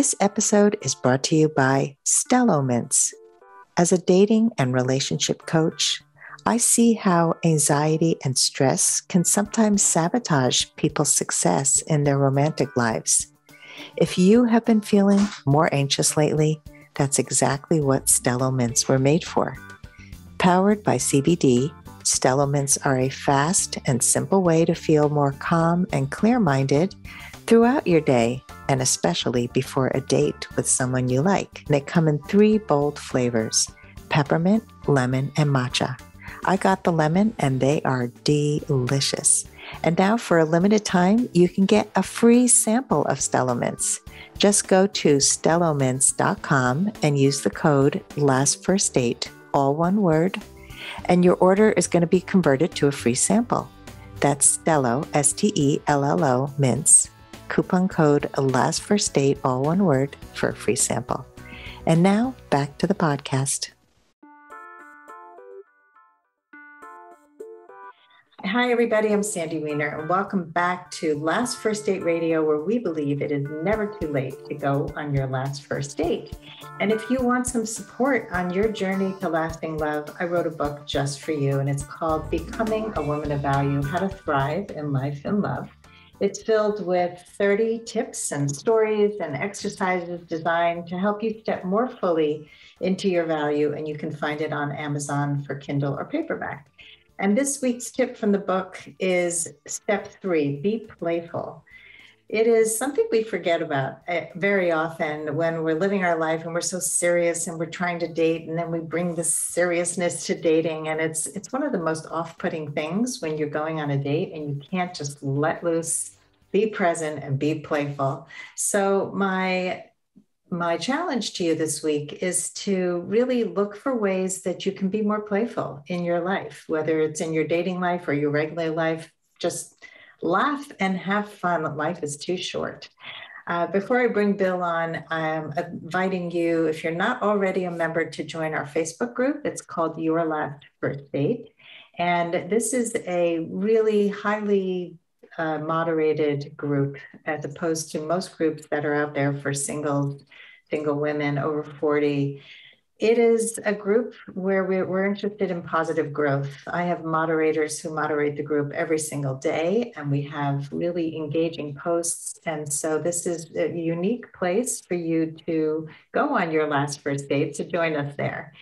This episode is brought to you by Stello Mints. As a dating and relationship coach, I see how anxiety and stress can sometimes sabotage people's success in their romantic lives. If you have been feeling more anxious lately, that's exactly what Stello Mints were made for. Powered by CBD, Stello Mints are a fast and simple way to feel more calm and clear-minded throughout your day, and especially before a date with someone you like. They come in 3 bold flavors: peppermint, lemon, and matcha. I got the lemon and they are delicious. And now for a limited time, you can get a free sample of Stello Mints. Just go to stellomints.com and use the code LASTFIRSTDATE, all one word, and your order is going to be converted to a free sample. That's Stello, Stello, Mints. Coupon code LASTFIRSTDATE, all one word, for a free sample. And now back to the podcast. Hi, everybody. I'm Sandy Weiner, and welcome back to Last First Date Radio, where we believe it is never too late to go on your last first date. And if you want some support on your journey to lasting love, I wrote a book just for you, and it's called Becoming a Woman of Value: How to Thrive in Life and Love. It's filled with 30 tips and stories and exercises designed to help you step more fully into your value, and you can find it on Amazon for Kindle or paperback. And this week's tip from the book is step 3, be playful. It is something we forget about very often when we're living our life and we're so serious and we're trying to date, and then we bring this seriousness to dating. And it's one of the most off-putting things when you're going on a date and you can't just let loose, be present, and be playful. So my challenge to you this week is to really look for ways that you can be more playful in your life, whether it's in your dating life or your regular life. Just laugh and have fun. Life is too short. Before I bring Bill on, I'm inviting you, if you're not already a member, to join our Facebook group. It's called Your Last First Date. And this is a really highly moderated group, as opposed to most groups that are out there for single women over 40. It is a group where we're interested in positive growth. I have moderators who moderate the group every single day, and we have really engaging posts. And so this is a unique place for you to go on your last first date, so join us there.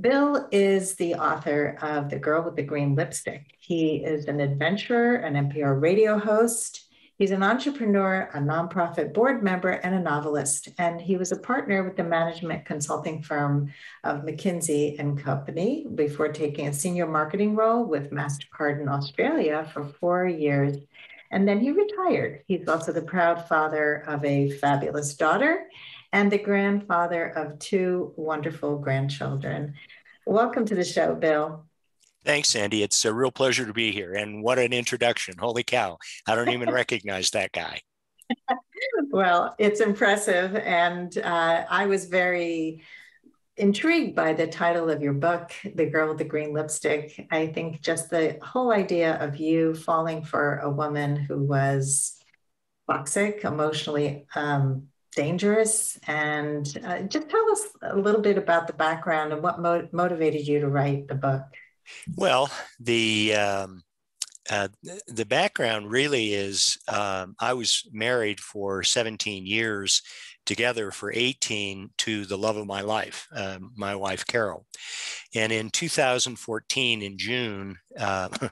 Bill is the author of The Girl with the Green Lipstick. He is an adventurer, an NPR radio host. He's an entrepreneur, a nonprofit board member, and a novelist. And he was a partner with the management consulting firm of McKinsey Co. before taking a senior marketing role with MasterCard in Australia for 4 years. And then he retired. He's also the proud father of a fabulous daughter and the grandfather of 2 wonderful grandchildren. Welcome to the show, Bill. Thanks, Sandy. It's a real pleasure to be here. And what an introduction. Holy cow. I don't even recognize that guy. Well, it's impressive. And I was very intrigued by the title of your book, The Girl with the Green Lipstick. I think just the whole idea of you falling for a woman who was toxic, emotionally dangerous. And just tell us a little bit about the background and what motivated you to write the book. Well, the background really is I was married for 17 years, together for 18 to the love of my life, my wife, Carol. And in 2014, in June,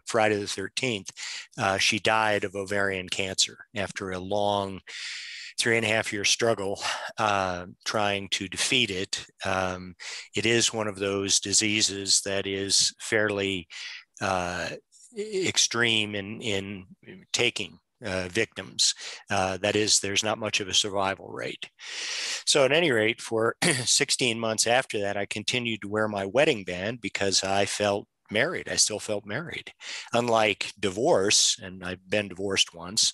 Friday the 13th, she died of ovarian cancer after a long 3.5-year struggle trying to defeat it. It is one of those diseases that is fairly extreme in taking victims. That is, there's not much of a survival rate. So at any rate, for 16 months after that, I continued to wear my wedding band because I felt married. I still felt married. Unlike divorce, and I've been divorced once,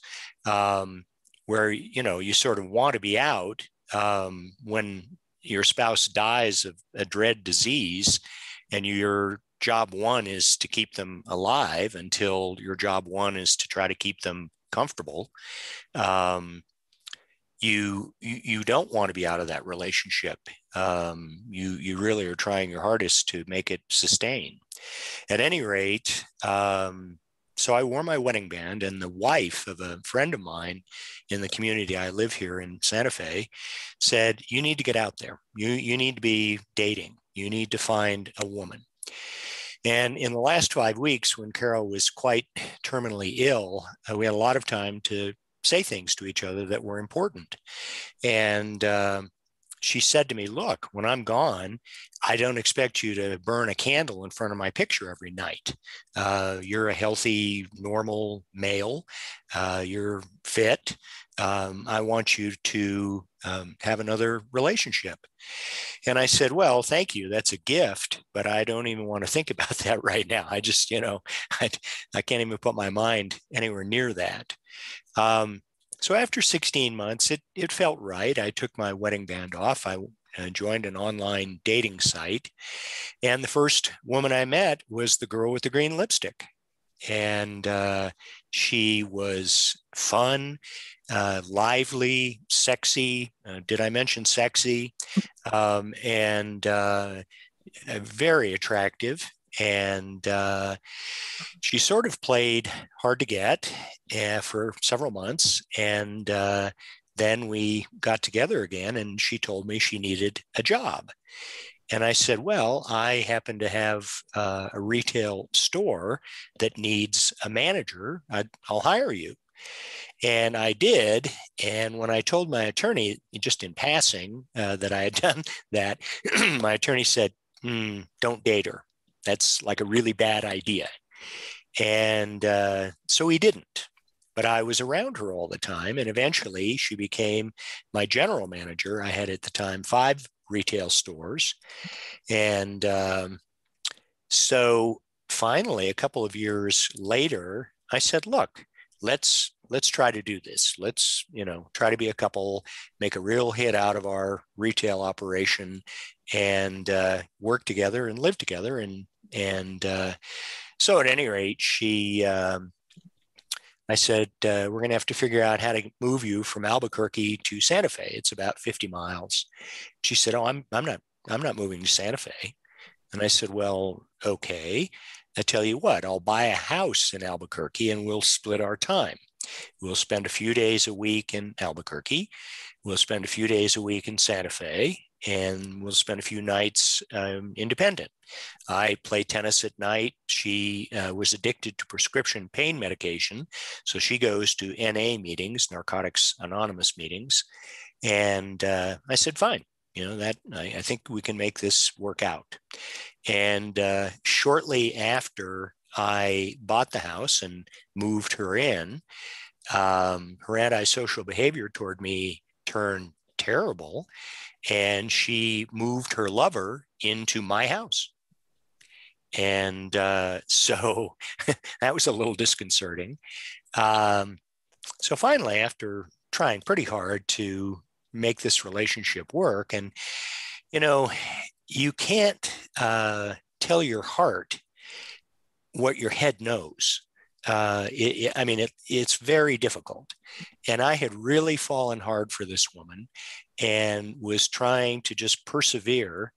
where, you sort of want to be out when your spouse dies of a dread disease, and your job one is to keep them alive until your job one is to try to keep them comfortable. you don't want to be out of that relationship. You really are trying your hardest to make it sustain. At any rate, so I wore my wedding band, and the wife of a friend of mine in the community I live here in Santa Fe said, "You need to get out there. You need to be dating. You need to find a woman." And in the last 5 weeks, when Carol was quite terminally ill, we had a lot of time to say things to each other that were important. And she said to me, "Look, when I'm gone, I don't expect you to burn a candle in front of my picture every night. You're a healthy, normal male. You're fit. I want you to have another relationship." And I said, "Well, thank you. That's a gift, but I don't even want to think about that right now. I just, I can't even put my mind anywhere near that." So after 16 months, it felt right. I took my wedding band off. I joined an online dating site. And the first woman I met was the girl with the green lipstick. And she was fun, lively, sexy. Did I mention sexy? And very attractive. And she sort of played hard to get for several months. And then we got together again, and she told me she needed a job. And I said, "Well, I happen to have a retail store that needs a manager. I'll hire you." And I did. And when I told my attorney, just in passing, that I had done that, my attorney said, "Don't date her. That's like a really bad idea." And so he didn't. But I was around her all the time. And eventually she became my general manager. I had at the time 5 retail stores. And so finally, a couple of years later, I said, "Look, let's try to do this. Let's, try to be a couple, make a real hit out of our retail operation, and work together and live together." And so at any rate, I said, "We're going to have to figure out how to move you from Albuquerque to Santa Fe. It's about 50 miles. She said, "Oh, I'm not moving to Santa Fe." And I said, "Well, okay. I tell you what, I'll buy a house in Albuquerque and we'll split our time. We'll spend a few days a week in Albuquerque. We'll spend a few days a week in Santa Fe, and we'll spend a few nights independent. I play tennis at night. She was addicted to prescription pain medication, so she goes to NA meetings, Narcotics Anonymous meetings." And I said, "Fine, that I think we can make this work out." And shortly after I bought the house and moved her in, her antisocial behavior toward me turned terrible, and she moved her lover into my house. And so that was a little disconcerting. So finally, after trying pretty hard to make this relationship work, and you can't tell your heart what your head knows. It's very difficult. And I had really fallen hard for this woman and was trying to just persevere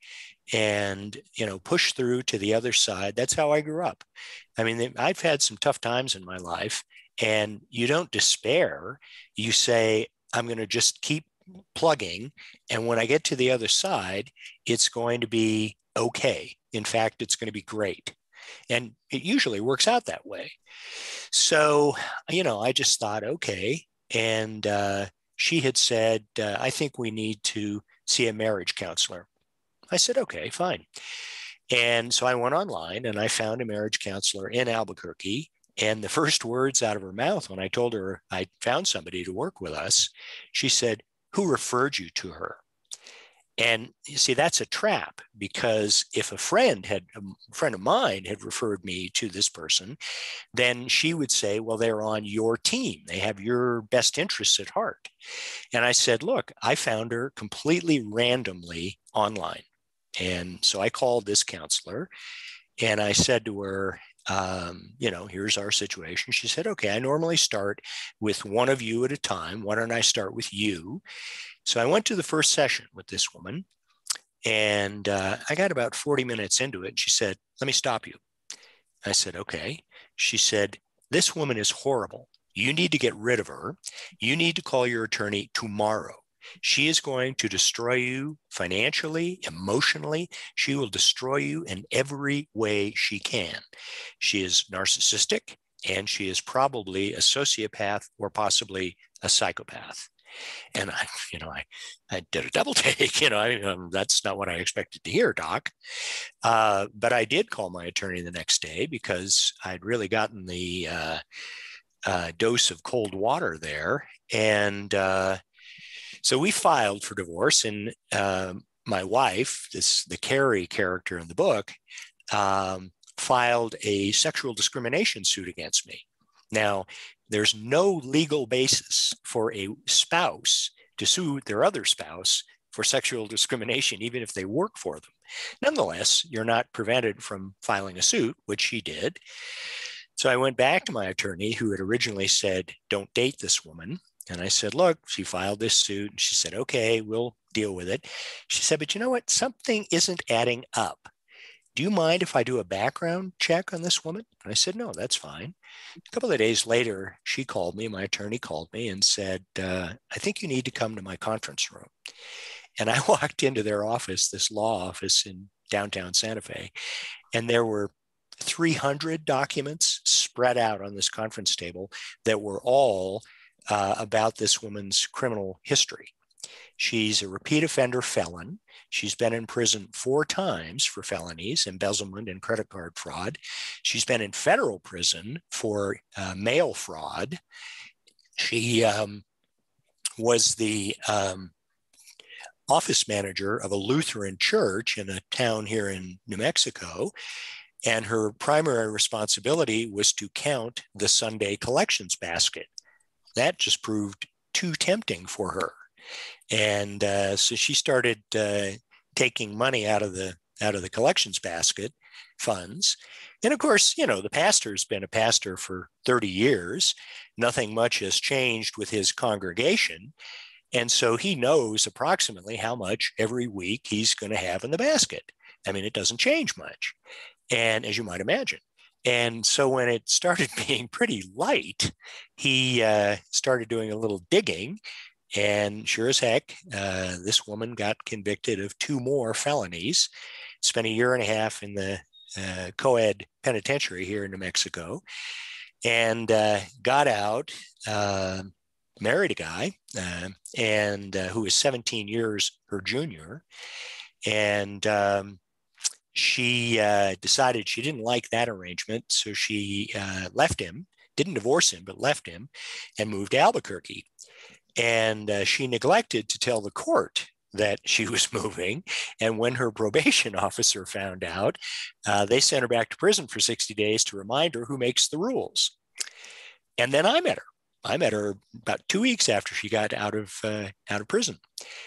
and, push through to the other side. That's how I grew up. I've had some tough times in my life, and you don't despair. You say, "I'm going to just keep plugging. And when I get to the other side, it's going to be okay. In fact, it's going to be great." And it usually works out that way. So, I just thought, okay. And she had said, "I think we need to see a marriage counselor." I said, "Okay, fine." And so I went online and I found a marriage counselor in Albuquerque. And the first words out of her mouth when I told her I found somebody to work with us, she said, "Who referred you to her?" And you see, that's a trap, because if a friend of mine had referred me to this person, then she would say, "Well, they're on your team. They have your best interests at heart." And I said, "Look, I found her completely randomly online." And so I called this counselor and I said to her, here's our situation. She said, okay, I normally start with one of you at a time. Why don't I start with you? So I went to the first session with this woman, and I got about 40 minutes into it. And she said, let me stop you. I said, okay. She said, this woman is horrible. You need to get rid of her. You need to call your attorney tomorrow. She is going to destroy you financially, emotionally. She will destroy you in every way she can. She is narcissistic, and she is probably a sociopath or possibly a psychopath. And I did a double take. That's not what I expected to hear, Doc. But I did call my attorney the next day because I'd really gotten the dose of cold water there. And so we filed for divorce. And my wife, the Carrie character in the book, filed a sexual discrimination suit against me. Now, there's no legal basis for a spouse to sue their other spouse for sexual discrimination, even if they work for them. Nonetheless, you're not prevented from filing a suit, which she did. So I went back to my attorney, who had originally said, don't date this woman. And I said, look, she filed this suit. And she said, okay, we'll deal with it. She said, but you know what? Something isn't adding up. Do you mind if I do a background check on this woman? And I said, no, that's fine. A couple of days later, she called me, my attorney called me and said, I think you need to come to my conference room. And I walked into their office, this law office in downtown Santa Fe, and there were 300 documents spread out on this conference table that were all about this woman's criminal history. She's a repeat offender felon. She's been in prison 4 times for felonies, embezzlement and credit card fraud. She's been in federal prison for mail fraud. She was the office manager of a Lutheran church in a town here in New Mexico. And her primary responsibility was to count the Sunday collections basket. That just proved too tempting for her. And so she started taking money out of the collections basket funds. And of course, the pastor's been a pastor for 30 years. Nothing much has changed with his congregation. And so he knows approximately how much every week he's going to have in the basket. I mean, it doesn't change much. And as you might imagine. And so when it started being pretty light, he started doing a little digging. And sure as heck, this woman got convicted of 2 more felonies, spent 1.5 years in the co-ed penitentiary here in New Mexico, and got out, married a guy, and who was 17 years her junior. And she decided she didn't like that arrangement. So she left him, didn't divorce him, but left him and moved to Albuquerque. And she neglected to tell the court that she was moving. And when her probation officer found out, they sent her back to prison for 60 days to remind her who makes the rules. And then I met her. I met her about 2 weeks after she got out of prison.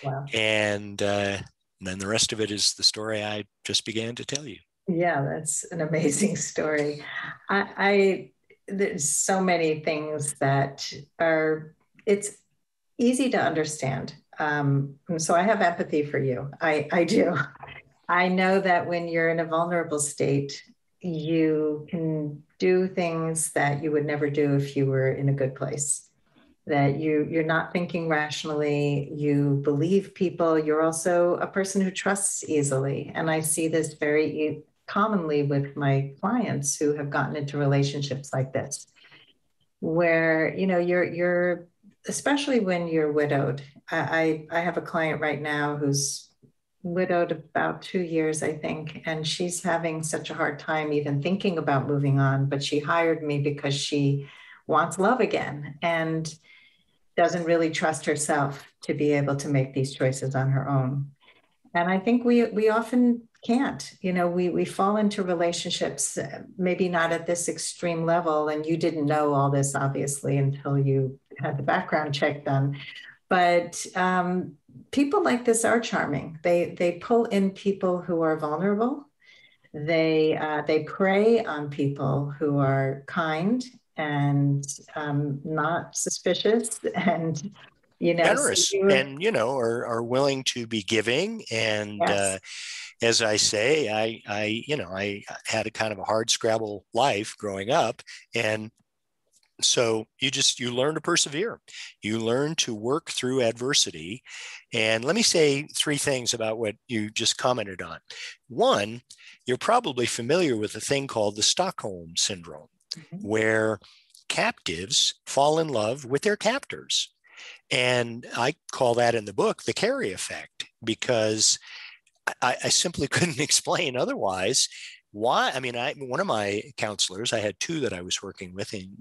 Wow. And then the rest of it is the story I just began to tell you. Yeah, that's an amazing story. There's so many things that it's easy to understand. So I have empathy for you. I do. I know that when you're in a vulnerable state, you can do things that you would never do if you were in a good place. That you're not thinking rationally, you believe people, you're also a person who trusts easily. And I see this very commonly with my clients who have gotten into relationships like this, where, you're especially when you're widowed. I have a client right now who's widowed about 2 years, I think, and she's having such a hard time even thinking about moving on, but she hired me because she wants love again and doesn't really trust herself to be able to make these choices on her own. And I think we often can't. We fall into relationships, maybe not at this extreme level, and you didn't know all this, obviously, until you had the background check done. But people like this are charming. They pull in people who are vulnerable. They prey on people who are kind and not suspicious, and so Generous, and are willing to be giving. And yes, as I say, I had a kind of a hard scrabble life growing up, and so you learn to persevere. You learn to work through adversity. And let me say three things about what you just commented on. One, you're probably familiar with a thing called the Stockholm syndrome, mm-hmm. where captives fall in love with their captors. And I call that in the book the Carey effect, because I simply couldn't explain otherwise why. I mean, one of my counselors, I had two that I was working with, in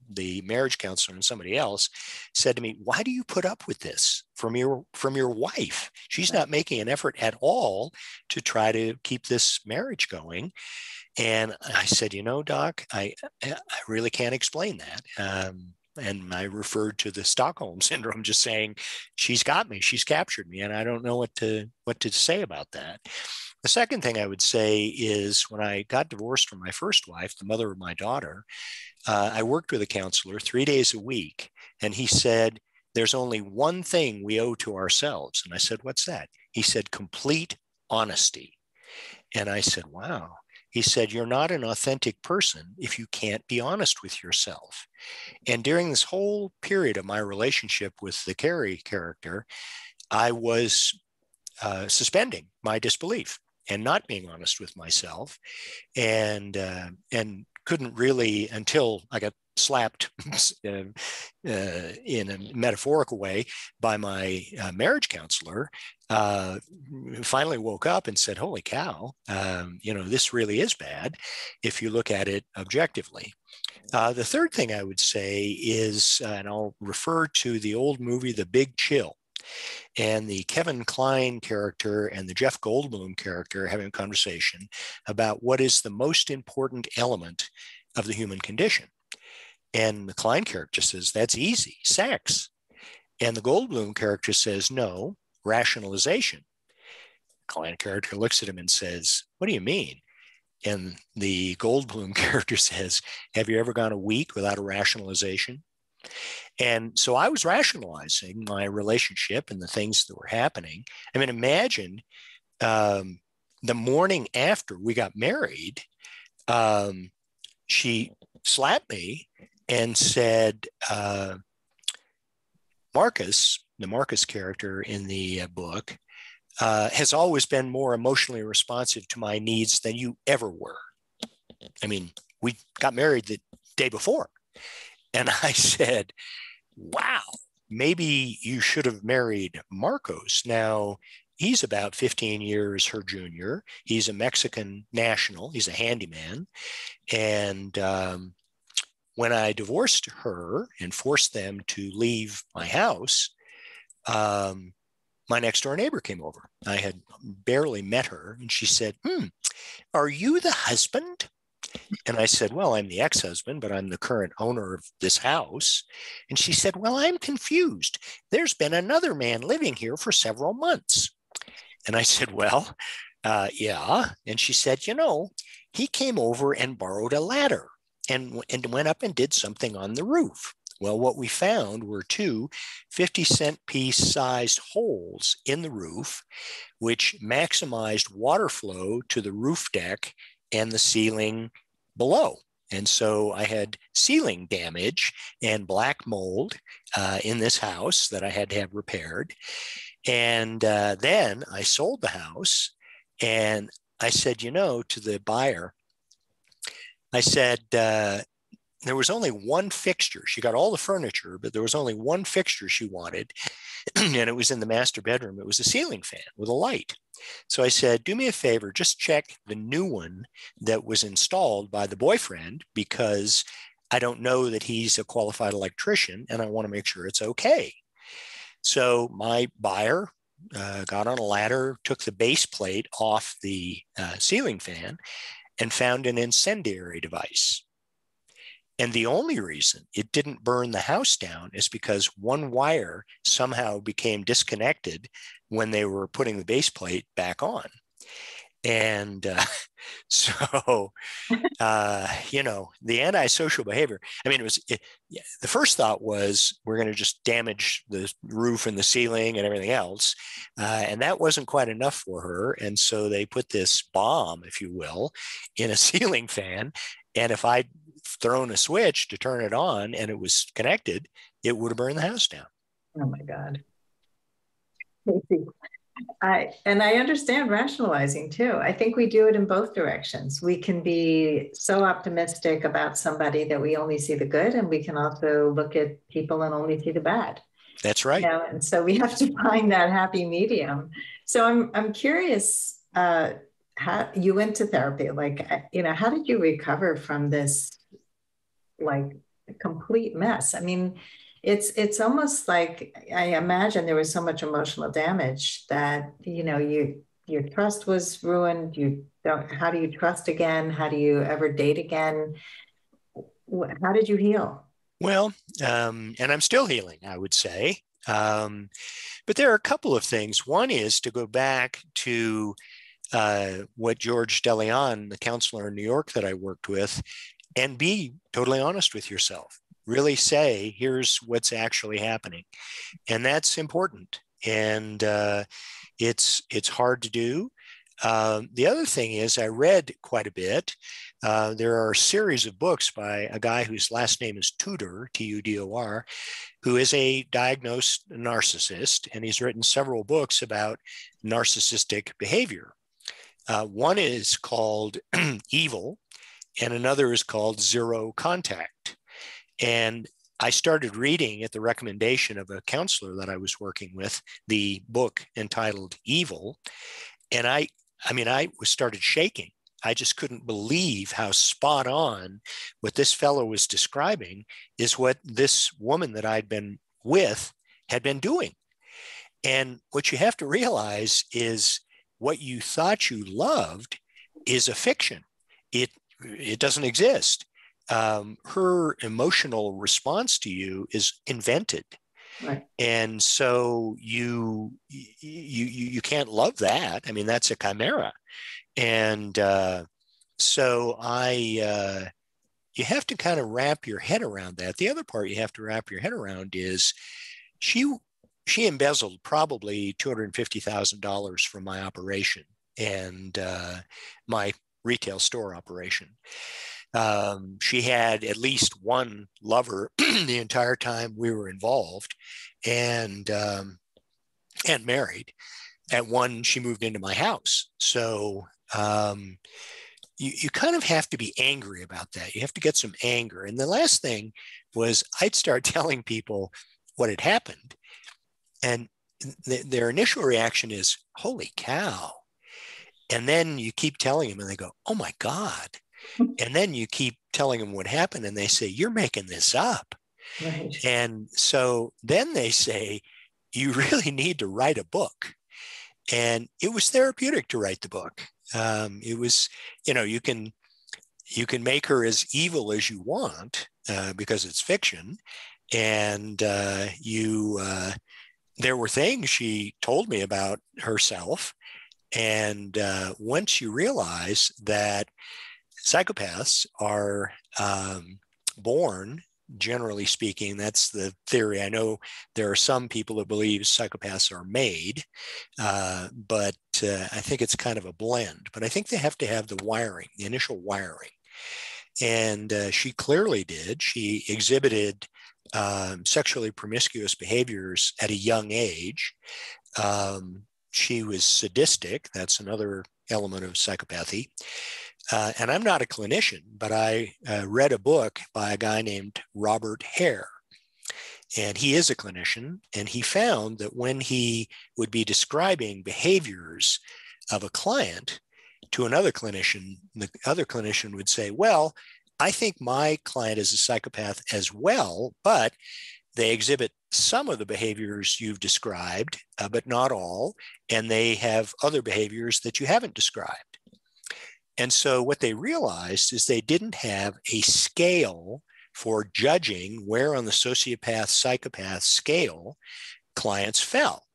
the marriage counselor and somebody else, said to me, "Why do you put up with this from your wife? She's not making an effort at all to try to keep this marriage going." And I said, Doc, I really can't explain that. And I referred to the Stockholm syndrome, just saying, she's got me, she's captured me, and I don't know what to say about that. The second thing I would say is, when I got divorced from my first wife, the mother of my daughter, I worked with a counselor 3 days a week, and he said, "There's only one thing we owe to ourselves." And I said, "What's that?" He said, "Complete honesty." And I said, "Wow." He said, "You're not an authentic person if you can't be honest with yourself." And during this whole period of my relationship with the Carey character, I was suspending my disbelief and not being honest with myself, and couldn't really, until I got slapped in a metaphorical way by my marriage counselor, finally woke up and said, "Holy cow, this really is bad if you look at it objectively." The third thing I would say is, and I'll refer to the old movie, The Big Chill, and the Kevin Kline character and the Jeff Goldblum character having a conversation about what is the most important element of the human condition. And the Kline character says, "That's easy, sex." And the Goldblum character says, "No, rationalization." The Kline character looks at him and says, "What do you mean?" And the Goldblum character says, "Have you ever gone a week without a rationalization?" And so I was rationalizing my relationship and the things that were happening. I mean, imagine the morning after we got married, she slapped me and said, "Marcus," the Marcus character in the book, "has always been more emotionally responsive to my needs than you ever were." I mean, we got married the day before. And I said, "Wow, maybe you should have married Marcos." Now, he's about 15 years her junior. He's a Mexican national. He's a handyman. And when I divorced her and forced them to leave my house, my next door neighbor came over. I had barely met her, and she said, "Are you the husband?" And I said, "Well, I'm the ex-husband, but I'm the current owner of this house." And she said, "Well, I'm confused. There's been another man living here for several months." And I said, "Well, yeah." And she said, "He came over and borrowed a ladder and went up and did something on the roof." Well, what we found were two 50-cent piece sized holes in the roof, which maximized water flow to the roof deck and the ceiling below. And so I had ceiling damage and black mold in this house that I had to have repaired. And then I sold the house, and I said, to the buyer, I said, there was only one fixture. She got all the furniture, but there was only one fixture she wanted, and it was in the master bedroom. It was a ceiling fan with a light. So I said, "Do me a favor, just check the new one that was installed by the boyfriend, because I don't know that he's a qualified electrician, and I want to make sure it's okay." So my buyer got on a ladder, took the base plate off the ceiling fan, and found an incendiary device. And the only reason it didn't burn the house down is because one wire somehow became disconnected when they were putting the base plate back on. And so, the antisocial behavior, I mean, the first thought was we're going to just damage the roof and the ceiling and everything else. And that wasn't quite enough for her. And so they put this bomb, if you will, in a ceiling fan. And if I'd thrown a switch to turn it on and it was connected, it would have burned the house down. Oh my God. I understand rationalizing too. I think we do it in both directions. We can be so optimistic about somebody that we only see the good, and we can also look at people and only see the bad. That's right. And so we have to find that happy medium. So I'm curious, how you went to therapy, how did you recover from this complete mess? I mean, it's almost like, I imagine there was so much emotional damage that, your trust was ruined. How do you trust again? How do you ever date again? How did you heal? Well, and I'm still healing, I would say. But there are a couple of things. One is to go back to what George DeLeon, the counselor in New York that I worked with, and be totally honest with yourself. Really say, here's what's actually happening. And that's important. And it's hard to do. The other thing is I read quite a bit. There are a series of books by a guy whose last name is Tudor, Tudor, who is a diagnosed narcissist. And he's written several books about narcissistic behavior. One is called Evil, and another is called Zero Contact. And I started reading at the recommendation of a counselor that I was working with, the book entitled Evil. And I started shaking. I just couldn't believe how spot on what this fellow was describing is what this woman that I'd been with had been doing. And what you have to realize is what you thought you loved is a fiction. It doesn't exist. Her emotional response to you is invented. Right. And so you can't love that. I mean, that's a chimera. And so you have to kind of wrap your head around that. The other part you have to wrap your head around is she embezzled probably $250,000 from my operation and my retail store operation. She had at least one lover the entire time we were involved, and married. At one, she moved into my house. So you kind of have to be angry about that. You have to get some anger. And the last thing was I'd start telling people what had happened, and their initial reaction is, "Holy cow!" And then you keep telling them, and they go, "Oh my God." And then you keep telling them what happened, and they say, "You're making this up." Right. And so then they say, "You really need to write a book." And it was therapeutic to write the book. It was, you can make her as evil as you want because it's fiction. And there were things she told me about herself. And once you realize that psychopaths are born, generally speaking, that's the theory. I know there are some people who believe psychopaths are made, but I think it's kind of a blend. But I think they have to have the wiring, the initial wiring. And she clearly did. She exhibited sexually promiscuous behaviors at a young age. She was sadistic. That's another element of psychopathy. And I'm not a clinician, but I read a book by a guy named Robert Hare. And he is a clinician. And he found that when he would be describing behaviors of a client to another clinician, the other clinician would say, "Well, I think my client is a psychopath as well, but they exhibit some of the behaviors you've described, but not all. And they have other behaviors that you haven't described." And so what they realized is they didn't have a scale for judging where on the sociopath psychopath scale clients fell.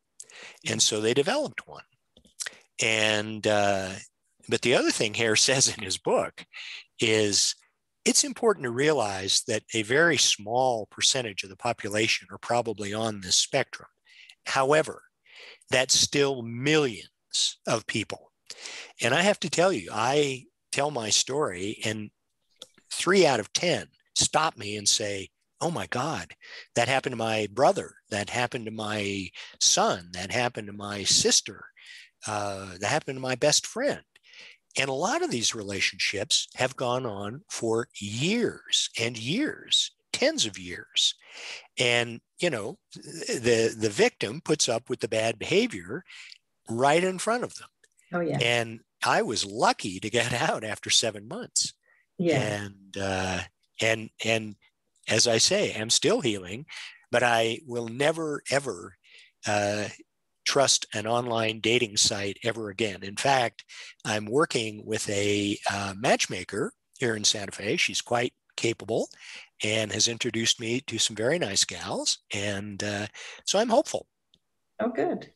And so they developed one. And But the other thing Hare says in his book is it's important to realize that a very small percentage of the population are probably on this spectrum. However, that's still millions of people. And I have to tell you, I tell my story and 3 out of 10 stop me and say, oh my God, that happened to my brother, that happened to my son, that happened to my sister, that happened to my best friend. And a lot of these relationships have gone on for years and years, tens of years. And, the victim puts up with the bad behavior right in front of them. Oh, yeah. And I was lucky to get out after 7 months. Yeah. And as I say, I'm still healing, but I will never, ever trust an online dating site ever again. In fact, I'm working with a matchmaker here in Santa Fe. She's quite capable and has introduced me to some very nice gals. And so I'm hopeful. Oh, good.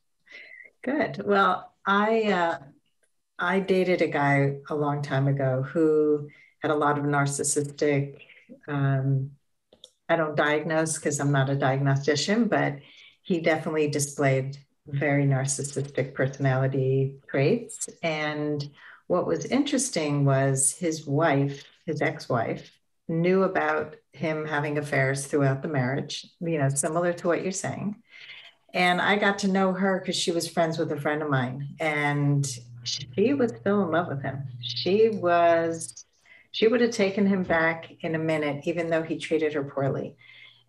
Good. Well, I dated a guy a long time ago who had a lot of narcissistic, I don't diagnose because I'm not a diagnostician, but he definitely displayed very narcissistic personality traits. And what was interesting was his wife, his ex-wife, knew about him having affairs throughout the marriage, similar to what you're saying. And I got to know her because she was friends with a friend of mine. And she was still in love with him. She would have taken him back in a minute, even though he treated her poorly.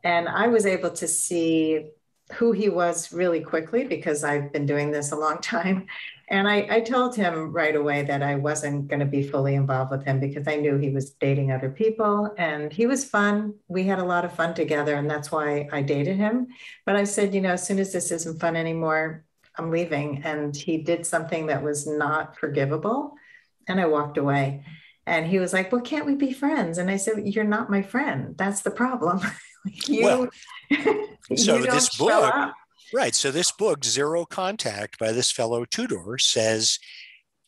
And I was able to see who he was really quickly because I've been doing this a long time. And I told him right away that I wasn't going to be fully involved with him because I knew he was dating other people and he was fun. We had a lot of fun together and that's why I dated him. But I said, as soon as this isn't fun anymore, I'm leaving. And he did something that was not forgivable. And I walked away. And he was like, well, can't we be friends? And I said, you're not my friend. That's the problem. So this book, right. So this book, Zero Contact by this fellow Tudor says,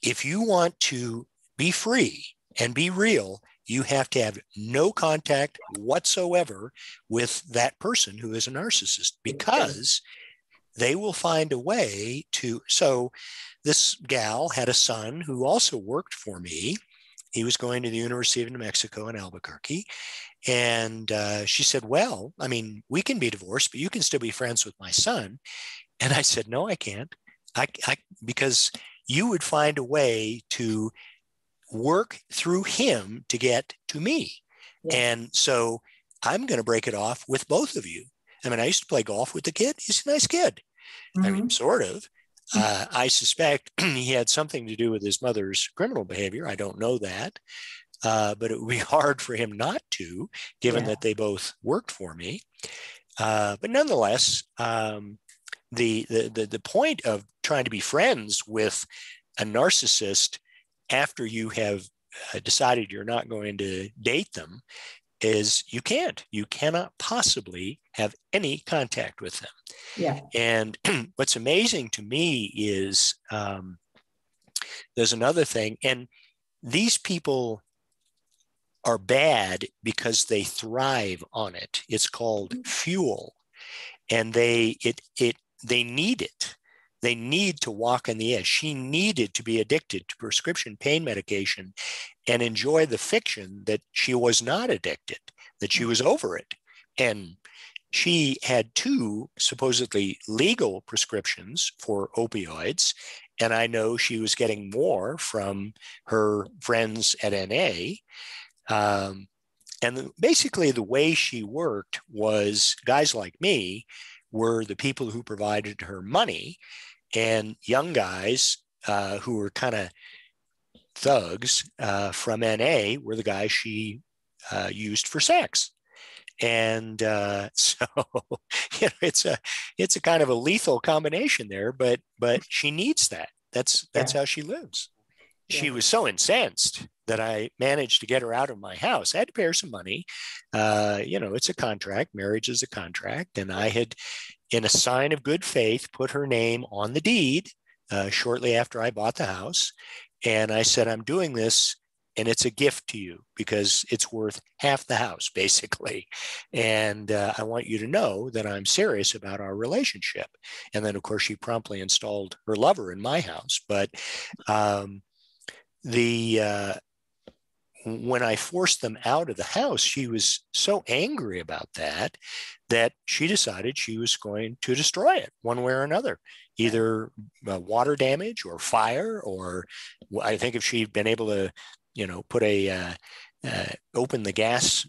if you want to be free and be real, you have to have no contact whatsoever with that person who is a narcissist because they will find a way to. So this gal had a son who also worked for me. He was going to the University of New Mexico in Albuquerque. And she said, well, I mean, we can be divorced, but you can still be friends with my son. And I said, no, I can't. Because you would find a way to work through him to get to me. Yeah. And so I'm going to break it off with both of you. I mean, I used to play golf with the kid. He's a nice kid. Mm-hmm. I mean, sort of. I suspect he had something to do with his mother's criminal behavior. I don't know that. But it would be hard for him not to, given that they both worked for me. But nonetheless, the point of trying to be friends with a narcissist after you have decided you're not going to date them is you cannot possibly have any contact with them. Yeah. And what's amazing to me is there's another thing, and these people are bad because they thrive on it. It's called fuel, and they need it. They need to walk on the edge. She needed to be addicted to prescription pain medication and enjoy the fiction that she was not addicted, that she was over it. And she had 2 supposedly legal prescriptions for opioids. And I know she was getting more from her friends at NA. And basically the way she worked was guys like me were the people who provided her money, and young guys who were kind of thugs from NA were the guys she used for sex. And so it's a kind of a lethal combination there, but she needs that. That's how she lives. Yeah. She was so incensed that I managed to get her out of my house. I had to pay her some money. It's a contract. Marriage is a contract. And I had, in a sign of good faith, put her name on the deed shortly after I bought the house. And I said, I'm doing this and it's a gift to you because it's worth half the house, basically. And I want you to know that I'm serious about our relationship. And then, of course, she promptly installed her lover in my house. But when I forced them out of the house, she was so angry about that she decided she was going to destroy it one way or another, either water damage or fire, or I think if she'd been able to, put open the gas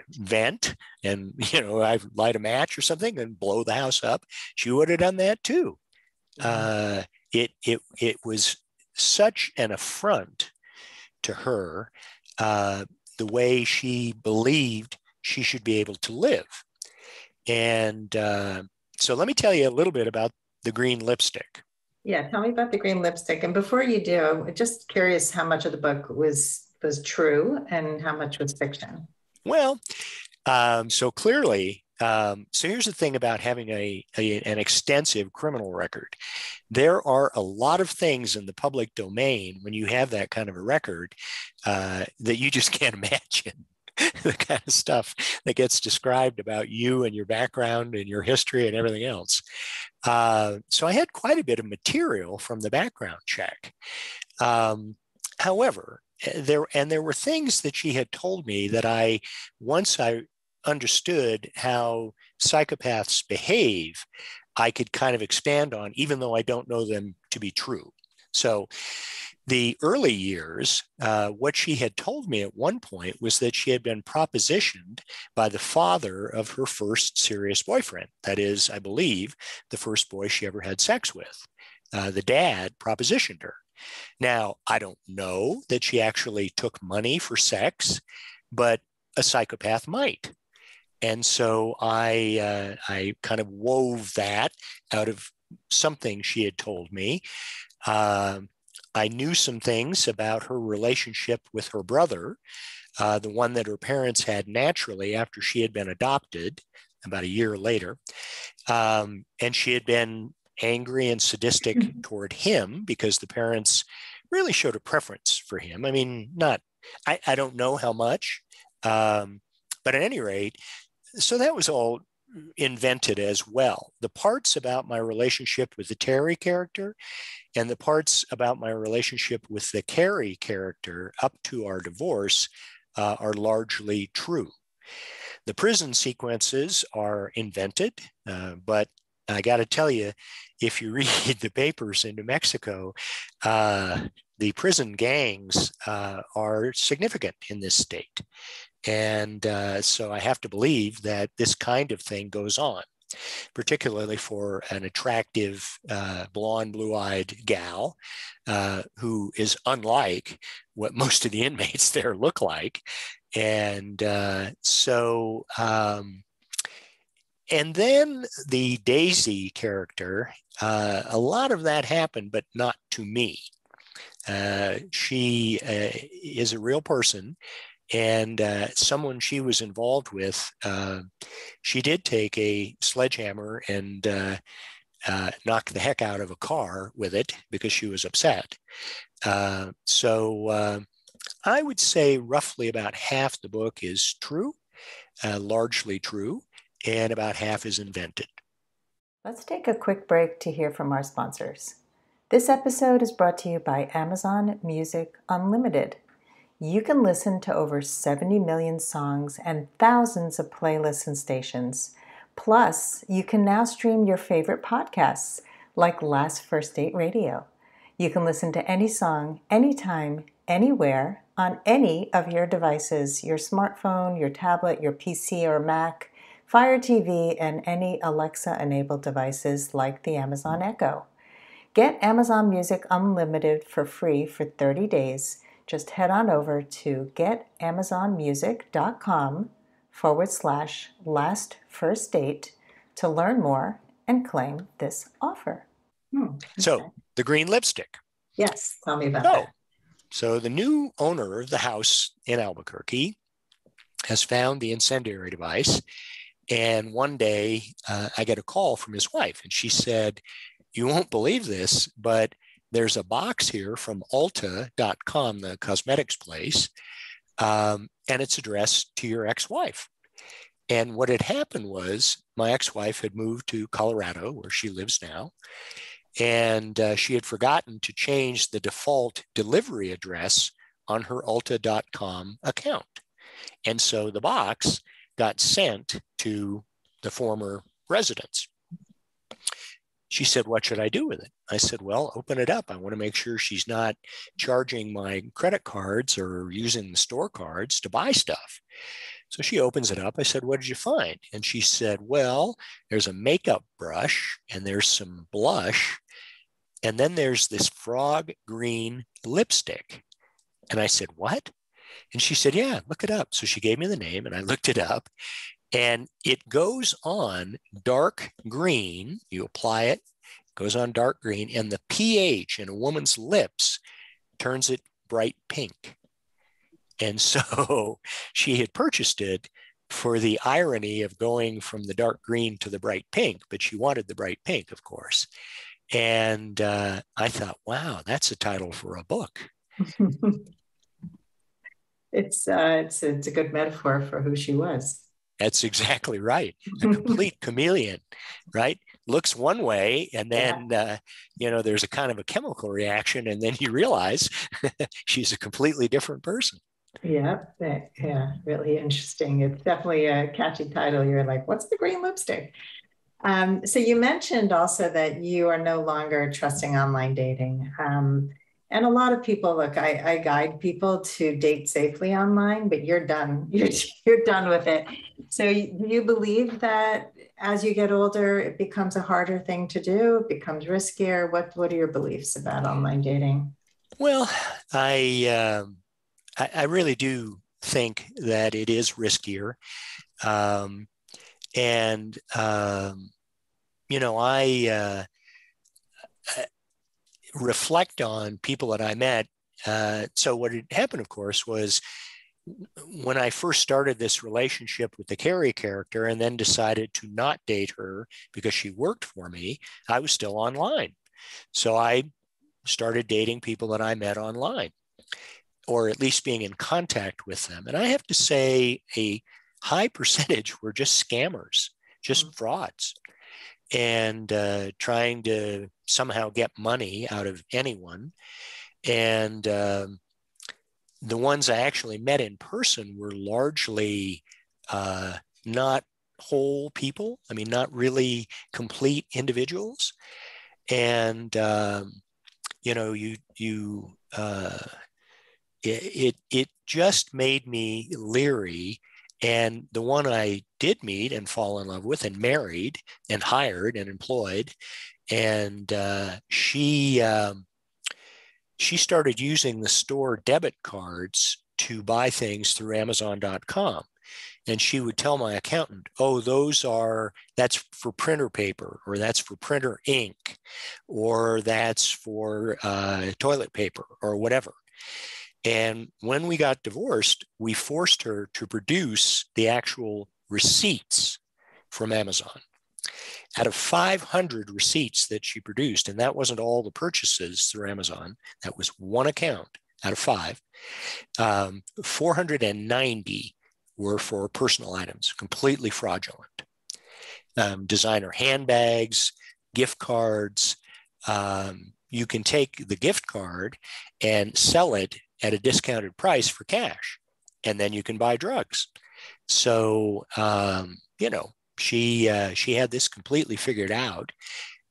vent and, I light a match or something and blow the house up, she would have done that too. It was such an affront to her, the way she believed she should be able to live. And so let me tell you a little bit about the green lipstick. Yeah, tell me about the green lipstick. And before you do, I'm just curious how much of the book was true and how much was fiction. Well, so clearly, so here's the thing about having an extensive criminal record. There are a lot of things in the public domain when you have that kind of a record that you just can't imagine. The kind of stuff that gets described about you and your background and your history and everything else. So I had quite a bit of material from the background check. However, there were things that she had told me that once I understood how psychopaths behave, I could kind of expand on, even though I don't know them to be true. So the early years, what she had told me at one point was that she had been propositioned by the father of her first serious boyfriend. That is, I believe, the first boy she ever had sex with. The dad propositioned her. Now, I don't know that she actually took money for sex, but a psychopath might. And so I kind of wove that out of something she had told me. I knew some things about her relationship with her brother, the one that her parents had naturally after she had been adopted about a year later. And she had been angry and sadistic toward him because the parents really showed a preference for him. I mean, I don't know how much, but at any rate, so that was all invented as well. The parts about my relationship with the Terry character and the parts about my relationship with the Carrie character up to our divorce are largely true. The prison sequences are invented, but I got to tell you, if you read the papers in New Mexico, the prison gangs are significant in this state. And so I have to believe that this kind of thing goes on, particularly for an attractive, blonde, blue-eyed gal who is unlike what most of the inmates there look like. And and then the Daisy character, a lot of that happened, but not to me. She is a real person. And someone she was involved with, she did take a sledgehammer and knock the heck out of a car with it because she was upset. So I would say roughly about half the book is true, largely true, and about half is invented. Let's take a quick break to hear from our sponsors. This episode is brought to you by Amazon Music Unlimited. You can listen to over 70 million songs and thousands of playlists and stations. Plus, you can now stream your favorite podcasts like Last First Date Radio. You can listen to any song, anytime, anywhere, on any of your devices, your smartphone, your tablet, your PC or Mac, Fire TV, and any Alexa-enabled devices like the Amazon Echo. Get Amazon Music Unlimited for free for 30 days. Just head on over to getamazonmusic.com/lastfirstdate to learn more and claim this offer. So the green lipstick. Yes, tell me about that. So the new owner of the house in Albuquerque has found the incendiary device. And one day I get a call from his wife and she said, "You won't believe this, but there's a box here from Ulta.com, the cosmetics place, and it's addressed to your ex-wife. And what had happened was my ex-wife had moved to Colorado, where she lives now, and she had forgotten to change the default delivery address on her Ulta.com account. And so the box got sent to the former residence. She said, "What should I do with it?" I said, "Well, open it up. I want to make sure she's not charging my credit cards or using the store cards to buy stuff." So she opens it up. I said, "What did you find?" And she said, "Well, there's a makeup brush and there's some blush. And then there's this frog green lipstick." And I said, "What?" And she said, "Yeah, look it up." So she gave me the name and I looked it up. And it goes on dark green. You apply it, it goes on dark green. And the pH in a woman's lips turns it bright pink. And so she had purchased it for the irony of going from the dark green to the bright pink, but she wanted the bright pink, of course. And I thought, wow, that's a title for a book. It's a good metaphor for who she was. That's exactly right. A complete chameleon, right? Looks one way, and then there's a kind of a chemical reaction, and then you realize she's a completely different person. Yeah, really interesting. It's definitely a catchy title. You're like, what's the green lipstick? So you mentioned also that you are no longer trusting online dating. And a lot of people, look, I guide people to date safely online, but you're done. You're done with it. So you believe that as you get older, it becomes a harder thing to do, it becomes riskier. What are your beliefs about online dating? Well, I really do think that it is riskier. I reflect on people that I met. So what had happened, of course, was when I first started this relationship with the Carrie character and then decided to not date her because she worked for me, I was still online. So I started dating people that I met online, or at least being in contact with them. And I have to say a high percentage were just scammers, just frauds, and trying to somehow get money out of anyone. And the ones I actually met in person were largely not whole people. I mean, not really complete individuals. And, it just made me leery. And the one I did meet and fall in love with and married and hired and employed, and she started using the store debit cards to buy things through Amazon.com. And she would tell my accountant, "Oh, that's for printer paper, or that's for printer ink, or that's for toilet paper, or whatever." And when we got divorced, we forced her to produce the actual receipts from Amazon. Out of 500 receipts that she produced, and that wasn't all the purchases through Amazon, that was one account out of 5, 490 were for personal items, completely fraudulent. Designer handbags, gift cards. You can take the gift card and sell it at a discounted price for cash, and then you can buy drugs. So, she had this completely figured out.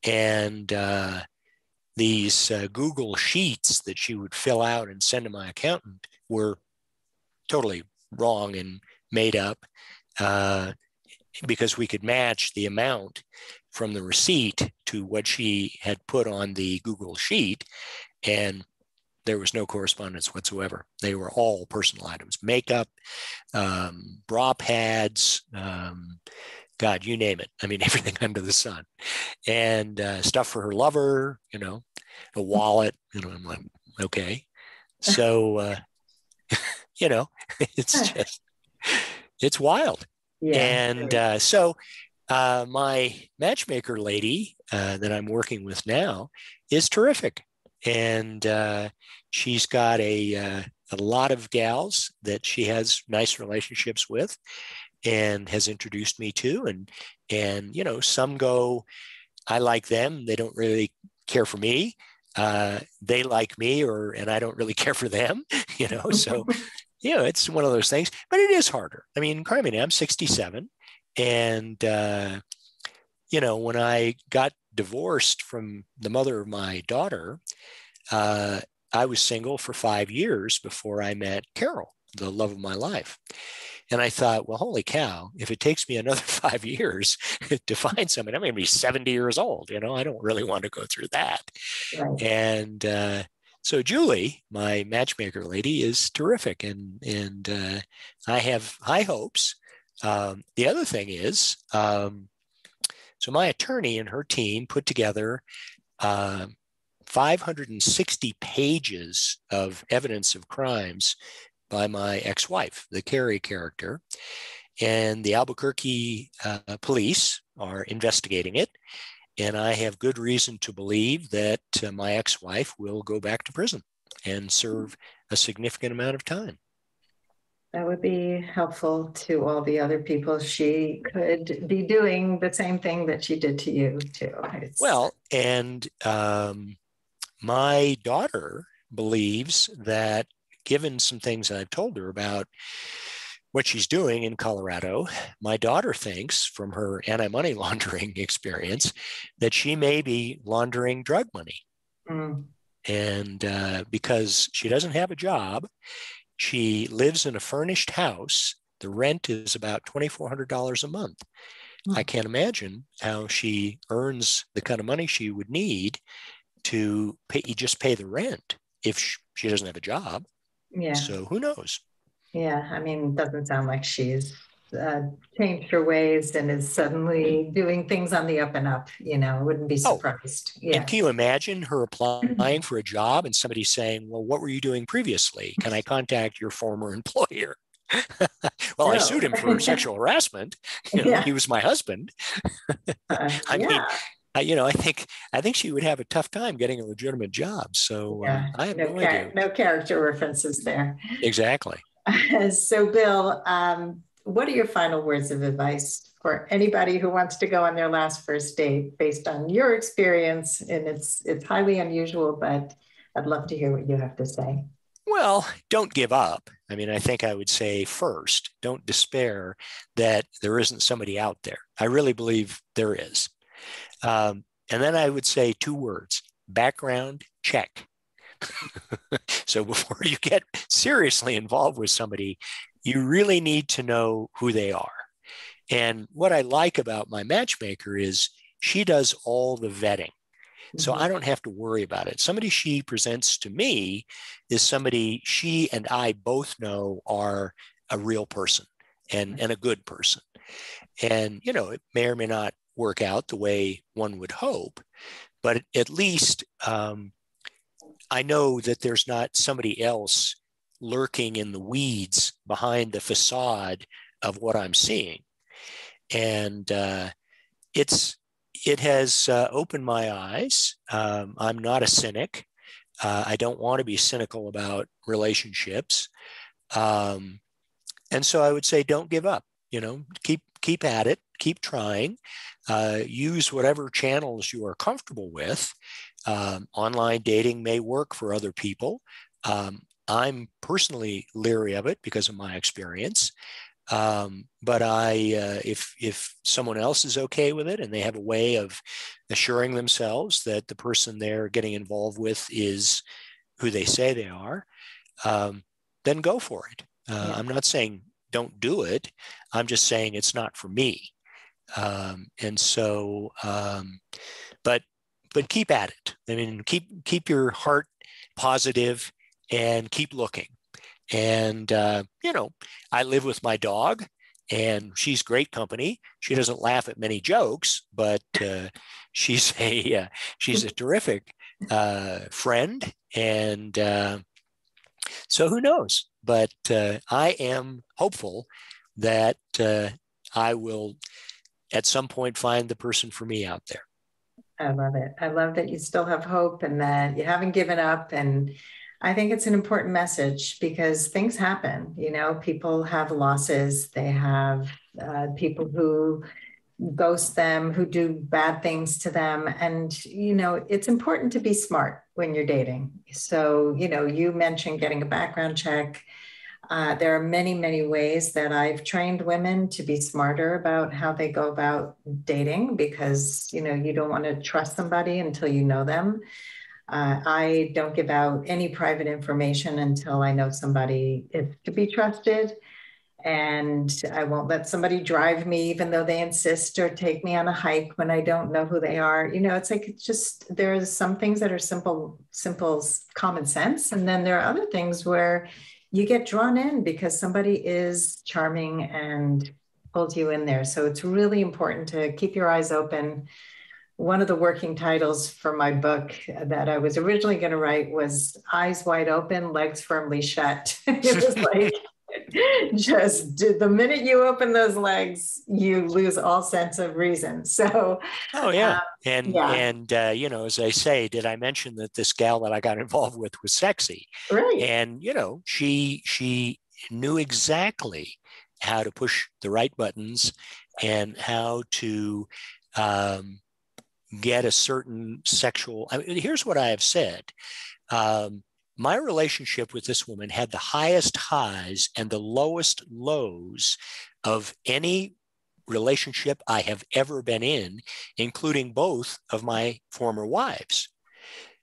And these Google Sheets that she would fill out and send to my accountant were totally wrong and made up, because we could match the amount from the receipt to what she had put on the Google Sheet, and there was no correspondence whatsoever. They were all personal items: makeup, bra pads, God, you name it. I mean, everything under the sun, and stuff for her lover, a wallet, I'm like, okay. So, it's wild. Yeah. And so my matchmaker lady that I'm working with now is terrific. And she's got a lot of gals that she has nice relationships with and has introduced me to. And some go, I like them. They don't really care for me. They like me, and I don't really care for them, So, it's one of those things, but it is harder. I mean, Carmen, I'm 67. And, when I got divorced from the mother of my daughter, I was single for 5 years before I met Carol, the love of my life. And I thought, well, holy cow, if it takes me another 5 years to find someone, I'm going to be 70 years old. I don't really want to go through that. Right. And so Julie, my matchmaker lady, is terrific. And I have high hopes. The other thing is, so my attorney and her team put together 560 pages of evidence of crimes by my ex-wife, the Carrie character. And the Albuquerque police are investigating it. And I have good reason to believe that my ex-wife will go back to prison and serve a significant amount of time. That would be helpful to all the other people. She could be doing the same thing that she did to you, too. Well, and my daughter believes that, given some things I've told her about what she's doing in Colorado, my daughter thinks, from her anti-money laundering experience, that she may be laundering drug money. Mm. And because she doesn't have a job, she lives in a furnished house. The rent is about $2,400 a month. I can't imagine how she earns the kind of money she would need to pay the rent if she doesn't have a job. Yeah. So who knows? Yeah. I mean, it doesn't sound like she's changed her ways and is suddenly doing things on the up and up. I wouldn't be surprised. Yeah. And can you imagine her applying for a job and somebody saying, well, what were you doing previously? Can I contact your former employer? Well, I sued him for sexual harassment. He was my husband. I mean, I think she would have a tough time getting a legitimate job. So I have no idea. No character references there. Exactly. So, Bill, what are your final words of advice for anybody who wants to go on their last first date based on your experience? And it's highly unusual, but I'd love to hear what you have to say. Well, don't give up. I mean, I think I would say first, don't despair that there isn't somebody out there. I really believe there is. And then I would say 2 words: background check. So before you get seriously involved with somebody, you really need to know who they are. And what I like about my matchmaker is she does all the vetting. So I don't have to worry about it. Somebody she presents to me is somebody she and I both know are a real person and a good person. And, it may or may not work out the way one would hope, but at least I know that there's not somebody else lurking in the weeds behind the facade of what I'm seeing. And it has opened my eyes. I'm not a cynic. I don't want to be cynical about relationships. And so I would say, don't give up, keep at it, keep trying, use whatever channels you are comfortable with. Online dating may work for other people. I'm personally leery of it because of my experience. But if someone else is okay with it and they have a way of assuring themselves that the person they're getting involved with is who they say they are, then go for it. I'm not saying don't do it. I'm just saying it's not for me. And so, but keep at it. I mean, keep your heart positive and keep looking. And, I live with my dog and she's great company. She doesn't laugh at many jokes, but she's a terrific friend. And so who knows? But I am hopeful that I will at some point find the person for me out there. I love it. I love that you still have hope and that you haven't given up. And I think it's an important message because things happen. You know, people have losses. They have people who ghost them, who do bad things to them. And, you know, it's important to be smart when you're dating. So, you know, you mentioned getting a background check. There are many, many ways that I've trained women to be smarter about how they go about dating because, you know, you don't want to trust somebody until you know them. I don't give out any private information until I know somebody is to be trusted. And I won't let somebody drive me, even though they insist, or take me on a hike when I don't know who they are. You know, it's like, it's just, there's some things that are simple, common sense. And then there are other things where you get drawn in because somebody is charming and pulls you in there. So it's really important to keep your eyes open. One of the working titles for my book that I was originally going to write was Eyes Wide Open, Legs Firmly Shut. It was like, just the minute you open those legs, you lose all sense of reason. So, oh yeah, and you know, as I say, did I mention that this gal that I got involved with was sexy? Right. And you know, she knew exactly how to push the right buttons and how to get a certain sexual. I mean, here's what I have said. My relationship with this woman had the highest highs and the lowest lows of any relationship I have ever been in, including both of my former wives.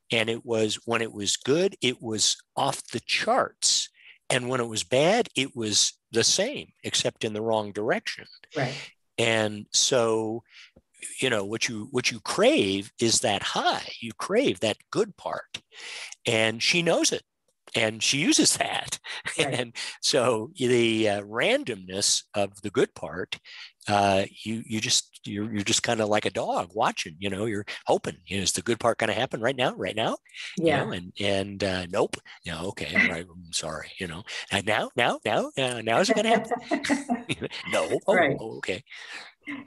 And it was, when it was good, it was off the charts. And when it was bad, it was the same, except in the wrong direction. Right. And so, you know, what you crave is that high. You crave that good part. And she knows it, and she uses that. Right. And so the randomness of the good part, you're just kind of like a dog watching. You know, you're hoping, you know, is the good part going to happen right now? Yeah. You know, and nope. You know, okay, right. I'm sorry. You know, and now is it going to happen? No. Oh, right. Okay.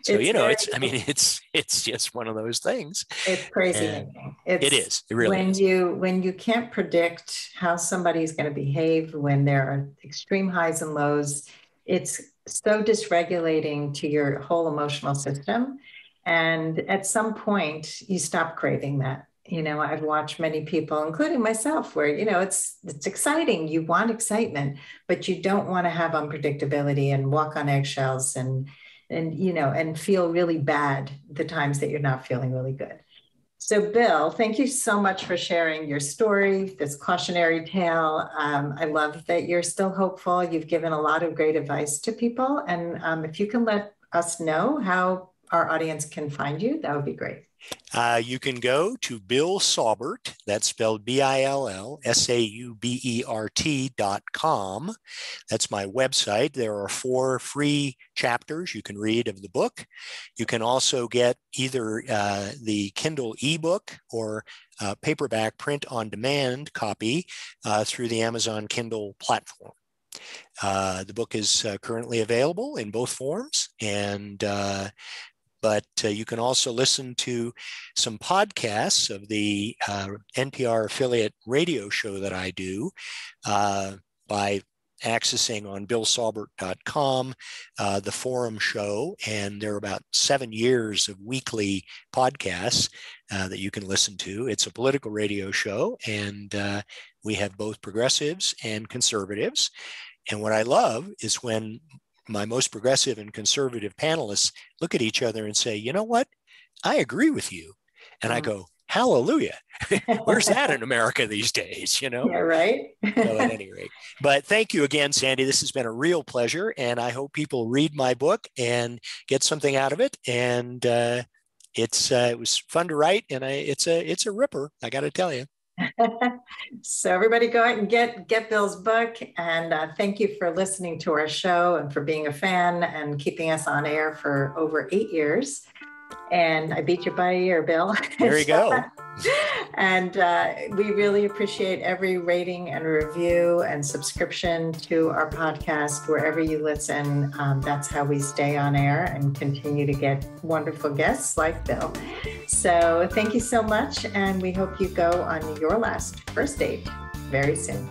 So, you know, it's just one of those things. It's crazy making. It is. It really is. When you can't predict how somebody's going to behave when there are extreme highs and lows, it's so dysregulating to your whole emotional system. And at some point, you stop craving that. You know, I've watched many people, including myself, where, you know, it's exciting. You want excitement, but you don't want to have unpredictability and walk on eggshells and you know, and feel really bad the times that you're not feeling really good. So Bill, thank you so much for sharing your story, this cautionary tale. I love that you're still hopeful. You've given a lot of great advice to people. And if you can let us know how our audience can find you, that would be great. You can go to Bill Saubert, that's spelled BILLSAUBERT.com. That's my website. There are 4 free chapters you can read of the book. You can also get either the Kindle ebook or paperback print on demand copy through the Amazon Kindle platform. The book is currently available in both forms, and but you can also listen to some podcasts of the NPR affiliate radio show that I do by accessing on billsaubert.com the forum show. And there are about 7 years of weekly podcasts that you can listen to. It's a political radio show, and we have both progressives and conservatives. And what I love is when my most progressive and conservative panelists look at each other and say, you know what? I agree with you. And I go, hallelujah. Where's that in America these days? You know? Yeah, right. So at any rate, but thank you again, Sandy. This has been a real pleasure. And I hope people read my book and get something out of it. And it was fun to write, and it's a ripper, I got to tell you. So everybody go out and get Bill's book, and thank you for listening to our show and for being a fan and keeping us on air for over 8 years. And I beat you by a year, Bill. There you go. And we really appreciate every rating and review and subscription to our podcast wherever you listen. That's how we stay on air and continue to get wonderful guests like Bill. So thank you so much. And we hope you go on your last first date very soon.